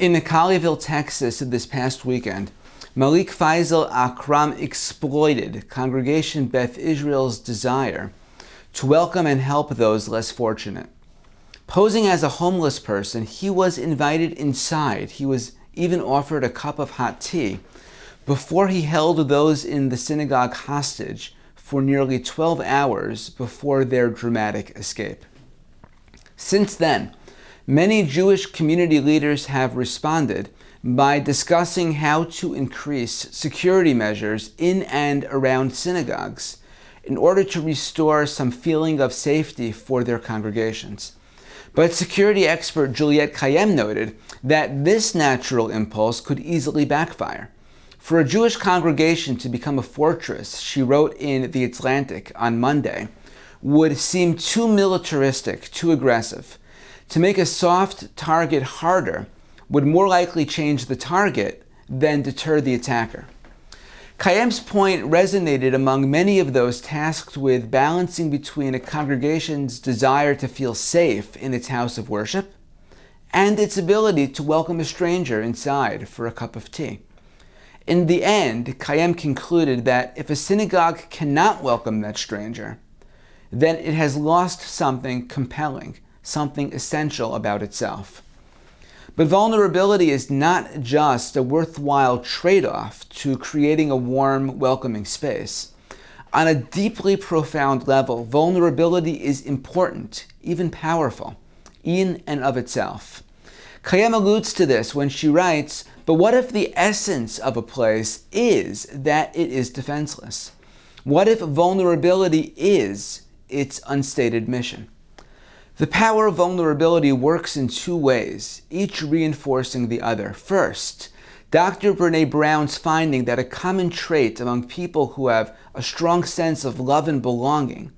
In Colleyville, Texas, this past weekend, Malik Faisal Akram exploited Congregation Beth Israel's desire to welcome and help those less fortunate. Posing as a homeless person, he was invited inside. He was even offered a cup of hot tea before he held those in the synagogue hostage for nearly 12 hours before their dramatic escape. Since then, many Jewish community leaders have responded by discussing how to increase security measures in and around synagogues in order to restore some feeling of safety for their congregations. But security expert Juliette Kayyem noted that this natural impulse could easily backfire. For a Jewish congregation to become a fortress, she wrote in The Atlantic on Monday, would seem too militaristic, too aggressive. To make a soft target harder would more likely change the target than deter the attacker. Kayyem's point resonated among many of those tasked with balancing between a congregation's desire to feel safe in its house of worship and its ability to welcome a stranger inside for a cup of tea. In the end, Kayyem concluded that if a synagogue cannot welcome that stranger, then it has lost something compelling, something essential about itself. But vulnerability is not just a worthwhile trade-off to creating a warm, welcoming space. On a deeply profound level, vulnerability is important, even powerful, in and of itself. Kayyem alludes to this when she writes, "But what if the essence of a place is that it is defenseless? What if vulnerability is its unstated mission?" The power of vulnerability works in two ways, each reinforcing the other. First, Dr. Brene Brown's finding that a common trait among people who have a strong sense of love and belonging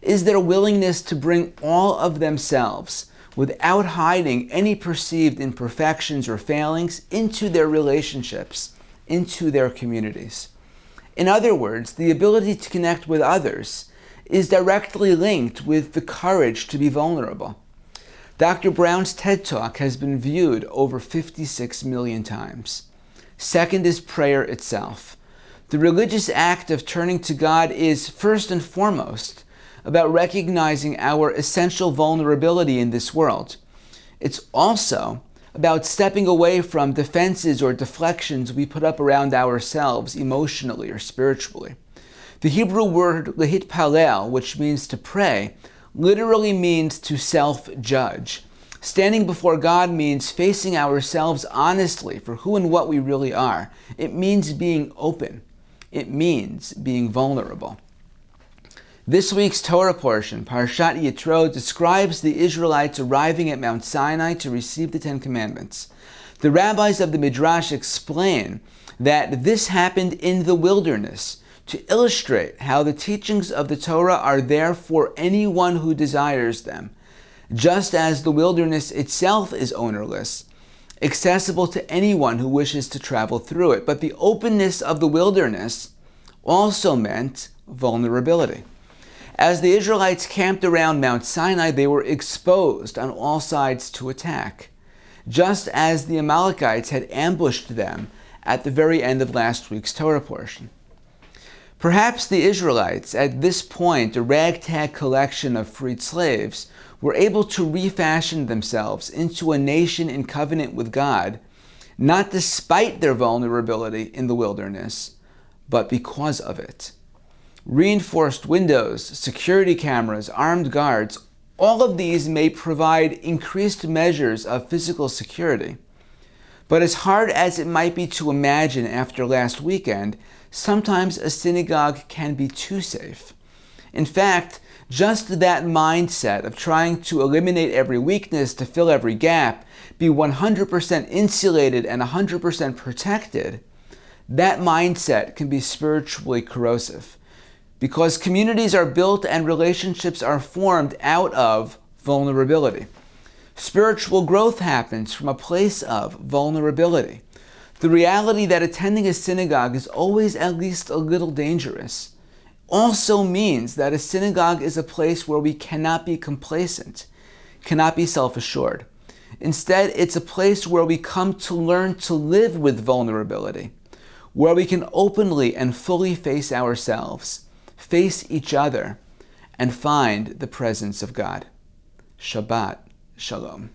is their willingness to bring all of themselves, without hiding any perceived imperfections or failings, into their relationships, into their communities. In other words, the ability to connect with others is directly linked with the courage to be vulnerable. Dr. Brown's TED Talk has been viewed over 56 million times. Second is prayer itself. The religious act of turning to God is first and foremost about recognizing our essential vulnerability in this world. It's also about stepping away from defenses or deflections we put up around ourselves emotionally or spiritually. The Hebrew word lehitpalel, which means to pray, literally means to self-judge. Standing before God means facing ourselves honestly for who and what we really are. It means being open. It means being vulnerable. This week's Torah portion, Parashat Yitro, describes the Israelites arriving at Mount Sinai to receive the Ten Commandments. The rabbis of the Midrash explain that this happened in the wilderness to illustrate how the teachings of the Torah are there for anyone who desires them, just as the wilderness itself is ownerless, accessible to anyone who wishes to travel through it. But the openness of the wilderness also meant vulnerability. As the Israelites camped around Mount Sinai, they were exposed on all sides to attack, just as the Amalekites had ambushed them at the very end of last week's Torah portion. Perhaps the Israelites, at this point a ragtag collection of freed slaves, were able to refashion themselves into a nation in covenant with God, not despite their vulnerability in the wilderness, but because of it. Reinforced windows, security cameras, armed guards, all of these may provide increased measures of physical security. But as hard as it might be to imagine after last weekend, sometimes a synagogue can be too safe. In fact, just that mindset of trying to eliminate every weakness to fill every gap, be 100% insulated and 100% protected, that mindset can be spiritually corrosive. Because communities are built and relationships are formed out of vulnerability. Spiritual growth happens from a place of vulnerability. The reality that attending a synagogue is always at least a little dangerous also means that a synagogue is a place where we cannot be complacent, cannot be self-assured. Instead, it's a place where we come to learn to live with vulnerability, where we can openly and fully face ourselves, face each other, and find the presence of God. Shabbat Shalom.